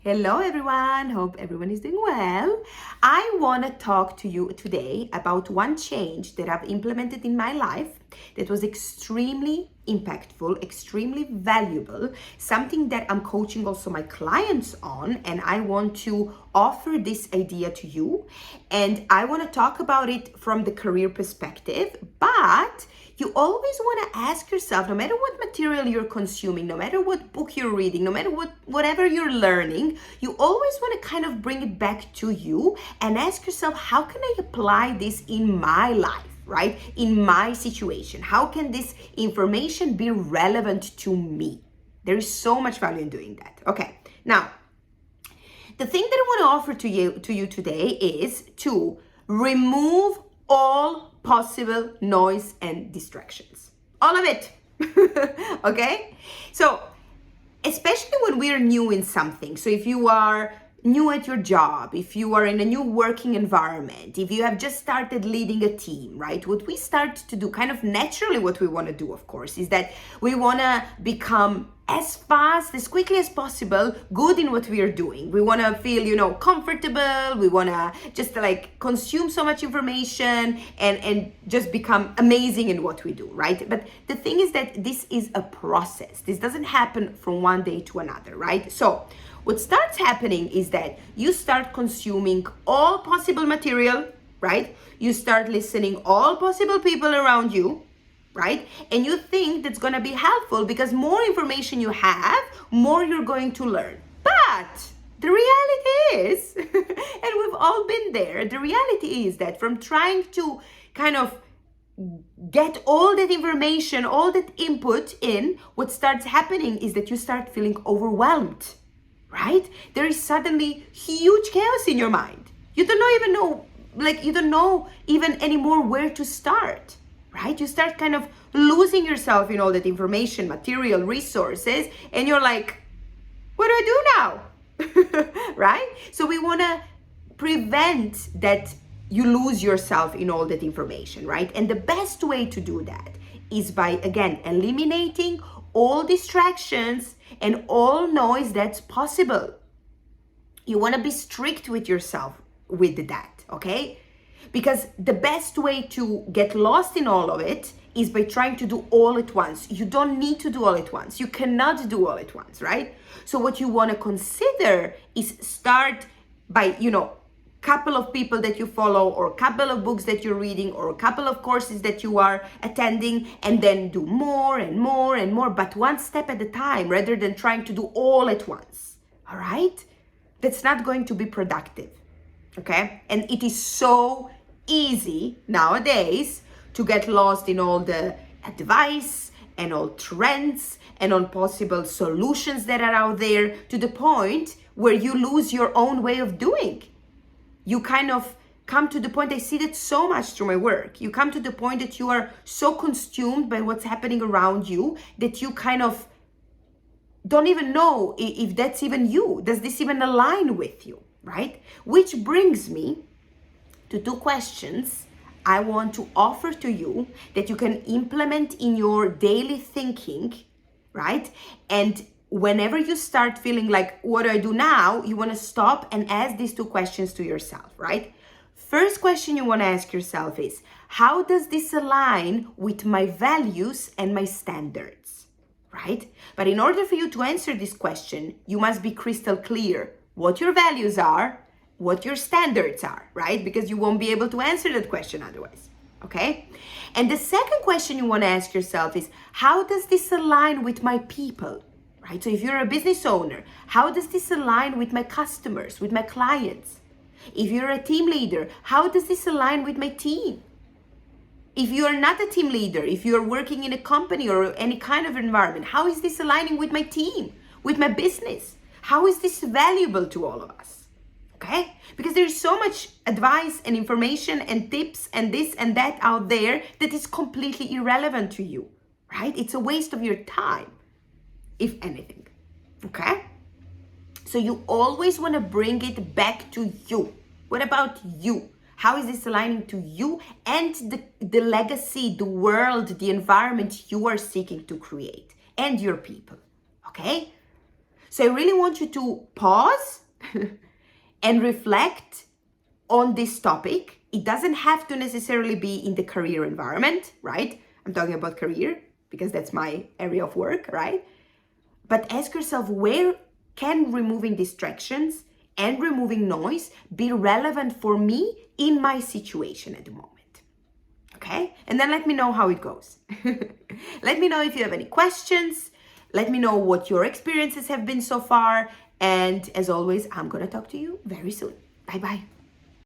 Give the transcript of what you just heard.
Hello everyone, hope everyone is doing well. I want to talk to you today about one change that I've implemented in my life that was extremely impactful, extremely valuable, something that I'm coaching also my clients on, and I want to offer this idea to you. And I want to talk about it from the career perspective, but you always want to ask yourself, no matter what material you're consuming, no matter what book you're reading, no matter whatever you're learning, you always want to kind of bring it back to you and ask yourself, how can I apply this in my life, right? In my situation? How can this information be relevant to me? There is so much value in doing that. Okay, now, the thing that I want to offer to you today is to remove all possible noise and distractions. All of it. Okay? So, especially when we're new in something. So if you are new at your job, if you are in a new working environment, if you have just started leading a team, right? What we start to do, kind of naturally what we want to do, of course, is that we want to become as fast, as quickly as possible, good in what we are doing. We want to feel, comfortable. We want to just consume so much information and just become amazing in what we do, right? But the thing is that this is a process. This doesn't happen from one day to another, right? So what starts happening is that you start consuming all possible material, right? You start listening all possible people around you, right? And you think that's going to be helpful because more information you have, more you're going to learn. But the reality is, and we've all been there, the reality is that from trying to kind of get all that information, all that input in, what starts happening is that you start feeling overwhelmed, right? There is suddenly huge chaos in your mind. You don't know even anymore where to start. Right? You start kind of losing yourself in all that information, material, resources, and you're like, what do I do now? Right? So we want to prevent that you lose yourself in all that information, right? And the best way to do that is by, again, eliminating all distractions and all noise that's possible. You want to be strict with yourself with that, okay? Because the best way to get lost in all of it is by trying to do all at once. You don't need to do all at once. You cannot do all at once, right? So what you want to consider is start by, couple of people that you follow, or a couple of books that you're reading, or a couple of courses that you are attending, and then do more and more and more, but one step at a time rather than trying to do all at once. All right? That's not going to be productive. Okay? And it is so easy nowadays to get lost in all the advice and all trends and all possible solutions that are out there, to the point where you lose your own way of doing. You kind of come to the point, I see that so much through my work, you come to the point that you are so consumed by what's happening around you that you kind of don't even know if that's even you. Does this even align with you, right? Which brings me to two questions I want to offer to you that you can implement in your daily thinking, right? And whenever you start feeling like, what do I do now? You want to stop and ask these two questions to yourself, right? First question you want to ask yourself is, how does this align with my values and my standards, right? But in order for you to answer this question, you must be crystal clear what your values are, what your standards are, right? Because you won't be able to answer that question otherwise, okay? And the second question you want to ask yourself is, how does this align with my people, right? So if you're a business owner, how does this align with my customers, with my clients? If you're a team leader, how does this align with my team? If you are not a team leader, if you're working in a company or any kind of environment, how is this aligning with my team, with my business? How is this valuable to all of us? Okay? Because there's so much advice and information and tips and this and that out there that is completely irrelevant to you, right? It's a waste of your time, if anything. Okay? So you always want to bring it back to you. What about you? How is this aligning to you and the legacy, the world, the environment you are seeking to create, and your people? Okay? So I really want you to pause and reflect on this topic. It doesn't have to necessarily be in the career environment, right? I'm talking about career because that's my area of work, right? But ask yourself, where can removing distractions and removing noise be relevant for me in my situation at the moment? Okay? And then let me know how it goes. Let me know if you have any questions. Let me know what your experiences have been so far. And as always, I'm going to talk to you very soon. Bye-bye.